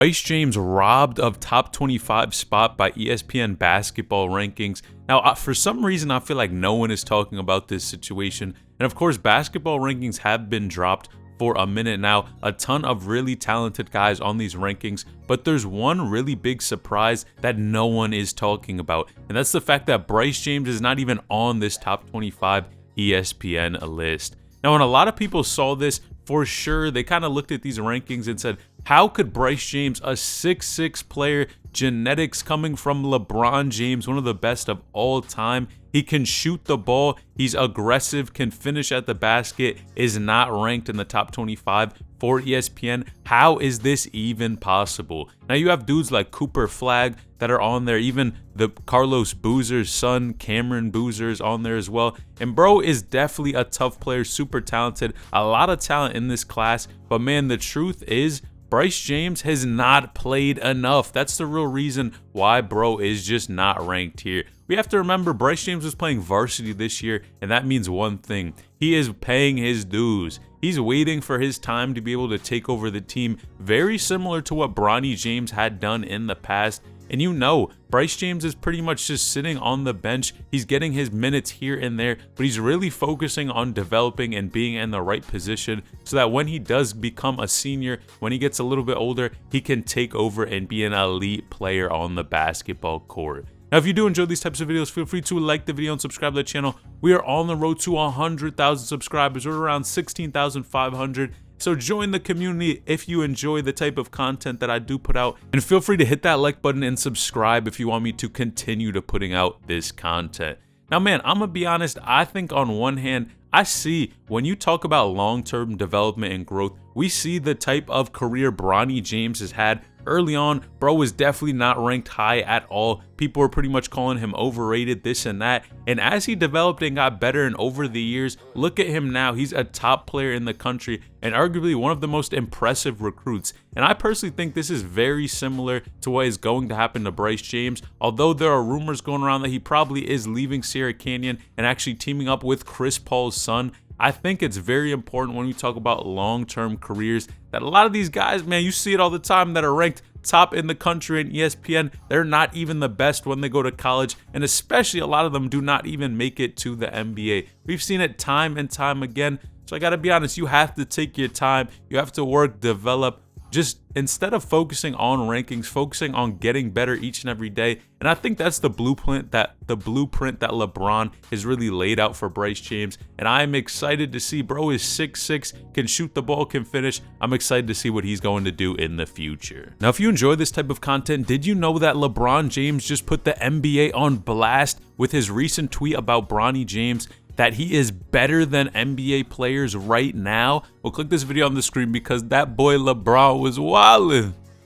Bryce James robbed of top 25 spot by ESPN basketball rankings. Now, for some reason, I feel like no one is talking about this situation. And of course, basketball rankings have been dropped for a minute now. A ton of really talented guys on these rankings, but there's one really big surprise that no one is talking about. And that's the fact that Bryce James is not even on this top 25 ESPN list. Now, when a lot of people saw this, for sure, they kind of looked at these rankings and said, how could Bryce James, a 6'6" player, genetics coming from LeBron James, one of the best of all time, he can shoot the ball, he's aggressive, can finish at the basket, is not ranked in the top 25 for ESPN? How is this even possible? Now you have dudes like Cooper Flagg that are on there, even the Carlos Boozer's son, Cameron Boozer, is on there as well. And bro is definitely a tough player, super talented, a lot of talent in this class. But man, the truth is, Bryce James has not played enough. That's the real reason why bro is just not ranked here. We have to remember Bryce James was playing varsity this year, and that means one thing. He is paying his dues. He's waiting for his time to be able to take over the team, very similar to what Bronny James had done in the past. And you know, Bryce James is pretty much just sitting on the bench. He's getting his minutes here and there, but he's really focusing on developing and being in the right position so that when he does become a senior, when he gets a little bit older, he can take over and be an elite player on the basketball court. Now, if you do enjoy these types of videos, feel free to like the video and subscribe to the channel. We are on the road to 100,000 subscribers. We're around 16,500. So join the community if you enjoy the type of content that I do put out. And feel free to hit that like button and subscribe if you want me to continue to putting out this content. Now, man, I'm going to be honest. I think on one hand, I see when you talk about long-term development and growth, we see the type of career Bronny James has had. Early on, bro was definitely not ranked high at all. People were pretty much calling him overrated, this and that. And as he developed and got better and over the years, look at him now. He's a top player in the country and arguably one of the most impressive recruits. And I personally think this is very similar to what is going to happen to Bryce James. Although there are rumors going around that he probably is leaving Sierra Canyon and actually teaming up with Chris Paul's son. I think it's very important when we talk about long-term careers that a lot of these guys, man, you see it all the time that are ranked top in the country in ESPN. They're not even the best when they go to college, and especially a lot of them do not even make it to the NBA. We've seen it time and time again. So I got to be honest, you have to take your time. You have to work, develop. Just instead of focusing on rankings, focusing on getting better each and every day. And I think that's the blueprint that LeBron has really laid out for Bryce James. And I'm excited to see bro is 6'6", can shoot the ball, can finish. I'm excited to see what he's going to do in the future. Now, if you enjoy this type of content, did you know that LeBron James just put the NBA on blast with his recent tweet about Bronny James, that he is better than NBA players right now? Well, click this video on the screen because that boy LeBron was wildin'.